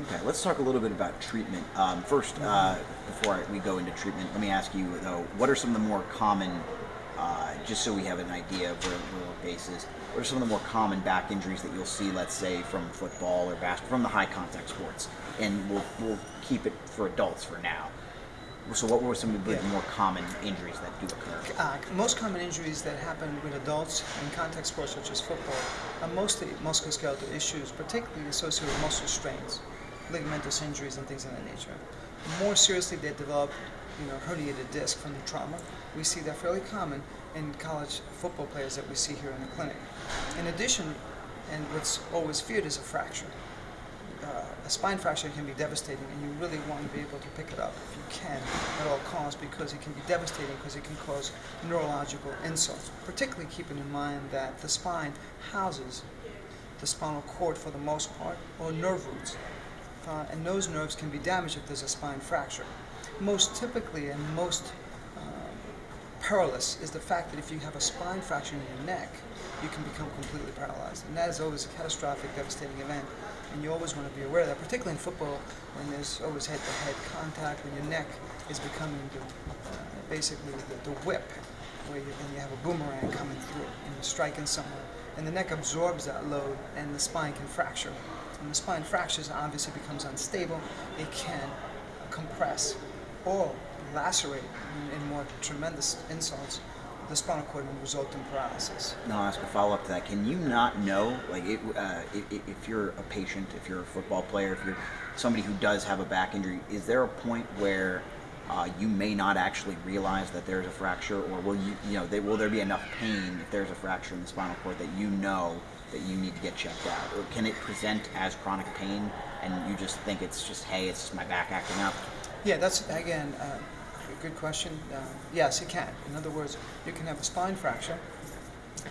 Okay, let's talk a little bit about treatment. First, before we go into treatment, let me ask you though, what are some of the more common, just so we have an idea of where our base is, what are some of the more common back injuries that you'll see, let's say, from football or basketball, from the high contact sports? And we'll keep it for adults for now. So, what were some of the Yeah. more common injuries that do occur? Most common injuries that happen with adults in contact sports such as football are mostly musculoskeletal issues, particularly associated with muscle strains, ligamentous injuries, and things of that nature. More seriously, they develop, herniated disc from the trauma. We see that fairly common in college football players that we see here in the clinic. In addition, and what's always feared is a fracture. A spine fracture can be devastating, and you really want to be able to pick it up if you can at all costs, because it can be devastating because it can cause neurological insults, particularly keeping in mind that the spine houses the spinal cord for the most part, or nerve roots, and those nerves can be damaged if there's a spine fracture. Most typically and most perilous is the fact that if you have a spine fracture in your neck, you can become completely paralyzed. And that is always a catastrophic, devastating event. And you always want to be aware of that, particularly in football, when there's always head-to-head contact, when your neck is becoming basically the whip, where you have a boomerang coming through and you're striking someone. And the neck absorbs that load, and the spine can fracture. When the spine fractures, it obviously becomes unstable. It can compress or lacerate in more tremendous insults the spinal cord and result in paralysis. Now, I'll ask a follow up to that. Can you not know, like, if you're a patient, if you're a football player, if you're somebody who does have a back injury, is there a point where you may not actually realize that there's a fracture, or will there be enough pain if there's a fracture in the spinal cord that you know that you need to get checked out, or can it present as chronic pain and you just think it's just, hey, it's just my back acting up? Yeah, that's again a good question. Yes, it can. In other words, you can have a spine fracture,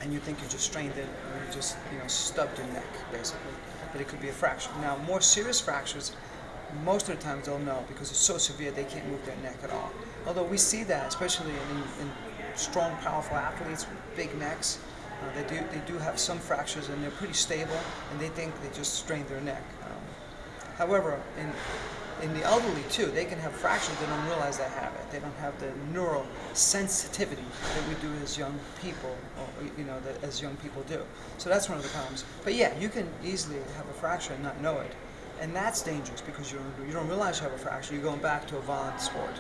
and you think you just strained it, or you just stubbed your neck, basically. But it could be a fracture. Now, more serious fractures, most of the times they'll know because it's so severe they can't move their neck at all. Although we see that, especially in strong, powerful athletes with big necks, they do have some fractures, and they're pretty stable, and they think they just strained their neck. However, in the elderly too, they can have fractures, they don't realize they have it. They don't have the neural sensitivity that we do as young people, or that as young people do. So that's one of the problems. But yeah, you can easily have a fracture and not know it, and that's dangerous because you don't realize you have a fracture. You're going back to a violent sport,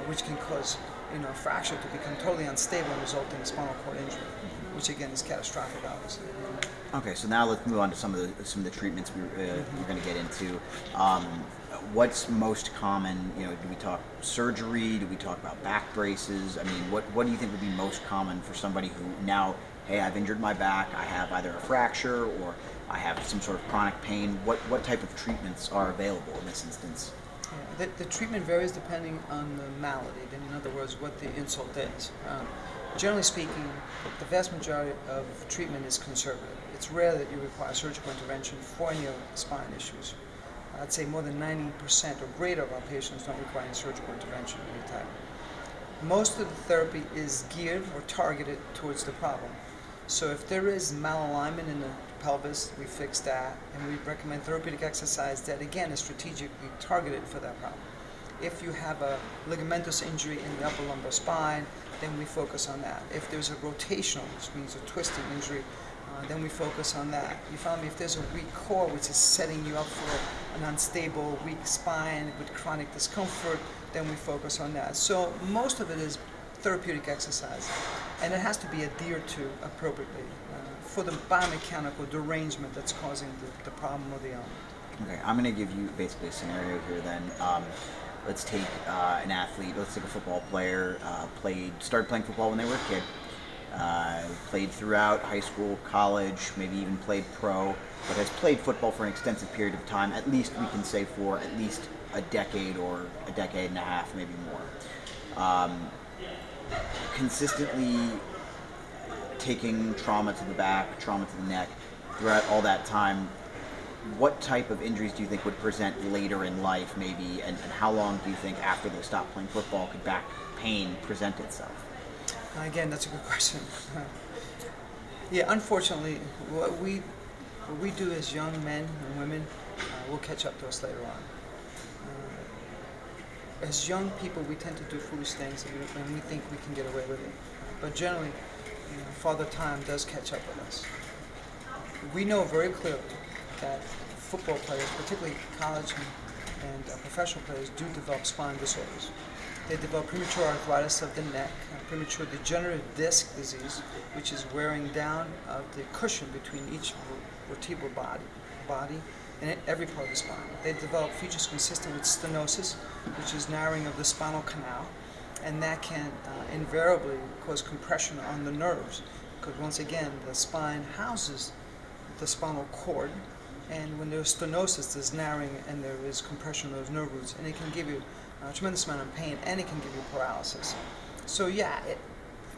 which can cause a fracture to become totally unstable and result in a spinal cord injury, which again is catastrophic, obviously. Okay, so now let's move on to some of the treatments we're going to get into. What's most common? Do we talk surgery? Do we talk about back braces? I mean, what do you think would be most common for somebody who now, hey, I've injured my back, I have either a fracture or I have some sort of chronic pain. What type of treatments are available in this instance? Yeah, the treatment varies depending on the malady, in other words, what the insult is. Generally speaking, the vast majority of treatment is conservative. It's rare that you require surgical intervention for any of the spine issues. I'd say more than 90% or greater of our patients don't require any surgical intervention of any type. Most of the therapy is geared or targeted towards the problem. So if there is malalignment in the pelvis, we fix that, and we recommend therapeutic exercise that again is strategically targeted for that problem. If you have a ligamentous injury in the upper lumbar spine, then we focus on that. If there's a rotational, which means a twisting injury, then we focus on that. You follow me? If there's a weak core, which is setting you up for an unstable, weak spine with chronic discomfort, then we focus on that. So most of it is therapeutic exercise, and it has to be adhered to appropriately for the biomechanical derangement that's causing the problem or the ailment. Okay, I'm going to give you basically a scenario here then. Let's take an athlete, let's take a football player, started playing football when they were a kid, played throughout high school, college, maybe even played pro, but has played football for an extensive period of time, at least we can say for at least a decade or a decade and a half, maybe more. Consistently taking trauma to the back, trauma to the neck, throughout all that time, what type of injuries do you think would present later in life, maybe, and how long do you think after they stop playing football could back pain present itself? Again, that's a good question. Yeah, unfortunately, what we do as young men and women, will catch up to us later on. As young people, we tend to do foolish things, and we think we can get away with it. But generally, Father Time does catch up with us. We know very clearly that football players, particularly college and professional players, do develop spine disorders. They develop premature arthritis of the neck, premature degenerative disc disease, which is wearing down of the cushion between each vertebral body and every part of the spine. They develop features consistent with stenosis, which is narrowing of the spinal canal, and that can invariably cause compression on the nerves, because once again, the spine houses the spinal cord, and when there's stenosis, there's narrowing and there is compression of those nerve roots, and it can give you a tremendous amount of pain, and it can give you paralysis. So yeah,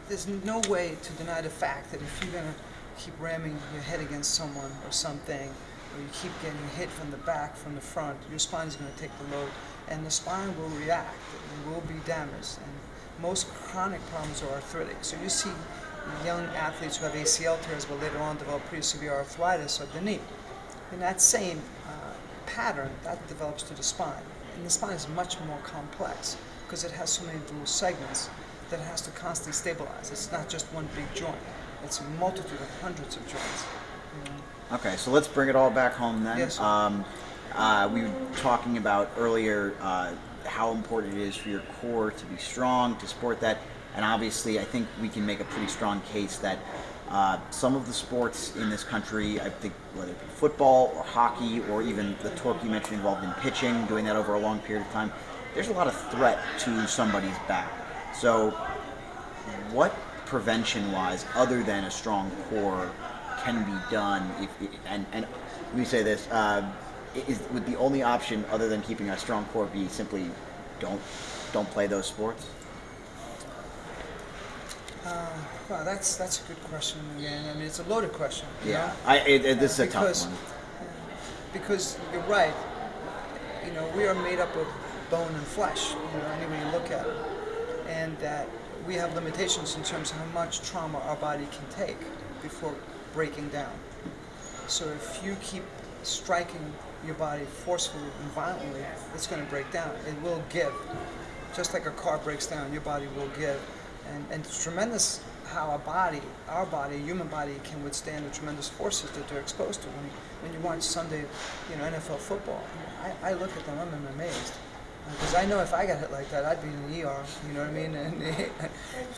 there's no way to deny the fact that if you're going to keep ramming your head against someone or something, or you keep getting hit from the back, from the front, your spine is going to take the load, and the spine will react, it will be damaged, and most chronic problems are arthritic. So you see young athletes who have ACL tears but later on develop pretty severe arthritis of the knee. In that same pattern, that develops to the spine. And the spine is much more complex because it has so many little segments that it has to constantly stabilize. It's not just one big joint. It's a multitude of hundreds of joints. Okay, so let's bring it all back home then. Yes, We were talking about earlier how important it is for your core to be strong, to support that. And obviously, I think we can make a pretty strong case that some of the sports in this country, I think whether it be football or hockey or even the torque you mentioned involved in pitching, doing that over a long period of time, there's a lot of threat to somebody's back. So what prevention-wise, other than a strong core, can be done? And let me say this, would the only option other than keeping a strong core be simply don't play those sports? Well, that's a good question again. I mean, it's a loaded question. Yeah, this is a tough one. Because you're right. We are made up of bone and flesh. Any way you look at it, and that we have limitations in terms of how much trauma our body can take before breaking down. So if you keep striking your body forcefully and violently, it's going to break down. It will give. Just like a car breaks down, your body will give. And it's tremendous how our body, human body, can withstand the tremendous forces that they're exposed to. When you watch Sunday, NFL football, I look at them, I'm amazed. Because I know if I got hit like that, I'd be in the ER, you know what I mean? And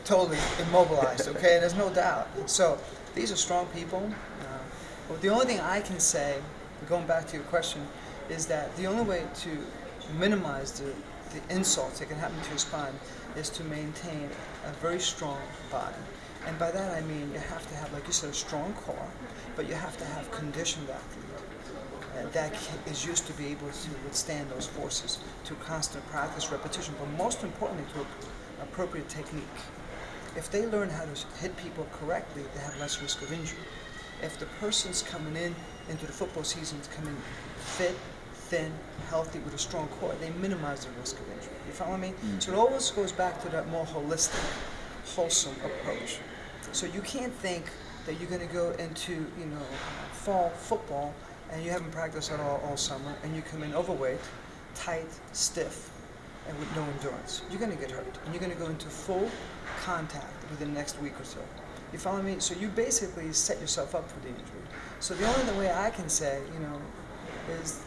totally immobilized, okay? And there's no doubt. So these are strong people. Well, the only thing I can say, going back to your question, is that the only way to minimize the insults that can happen to your spine is to maintain a very strong body. And by that I mean you have to have, like you said, a strong core, but you have to have conditioned athlete that is used to be able to withstand those forces, to constant practice, repetition, but most importantly to appropriate technique. If they learn how to hit people correctly, they have less risk of injury. If the person's coming into the football season coming fit, thin, healthy, with a strong core, they minimize the risk of injury. You follow me? Mm-hmm. So it always goes back to that more holistic, wholesome approach. So you can't think that you're going to go into, fall football and you haven't practiced at all summer, and you come in overweight, tight, stiff, and with no endurance. You're going to get hurt, and you're going to go into full contact within the next week or so. You follow me? So you basically set yourself up for the injury. So the only way I can say, is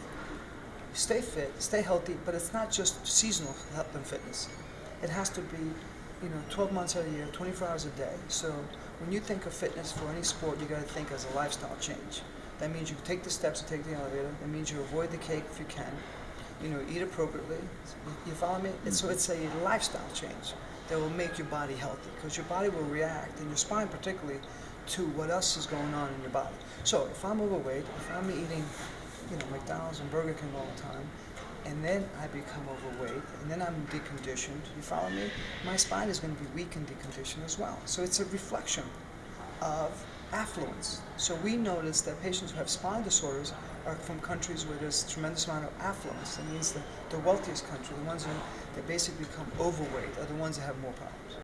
stay fit, stay healthy, but it's not just seasonal health and fitness. It has to be, 12 months out of the year, 24 hours a day. So when you think of fitness for any sport, you got to think as a lifestyle change. That means you take the steps to take the elevator. That means you avoid the cake if you can. Eat appropriately. You follow me? So it's a lifestyle change that will make your body healthy, because your body will react, and your spine particularly, to what else is going on in your body. So if I'm overweight, if I'm eating McDonald's and Burger King all the time, and then I become overweight, and then I'm deconditioned, you follow me? My spine is going to be weak and deconditioned as well. So it's a reflection of affluence. So we notice that patients who have spine disorders are from countries where there's a tremendous amount of affluence. That means the wealthiest country, the ones that basically become overweight, are the ones that have more problems.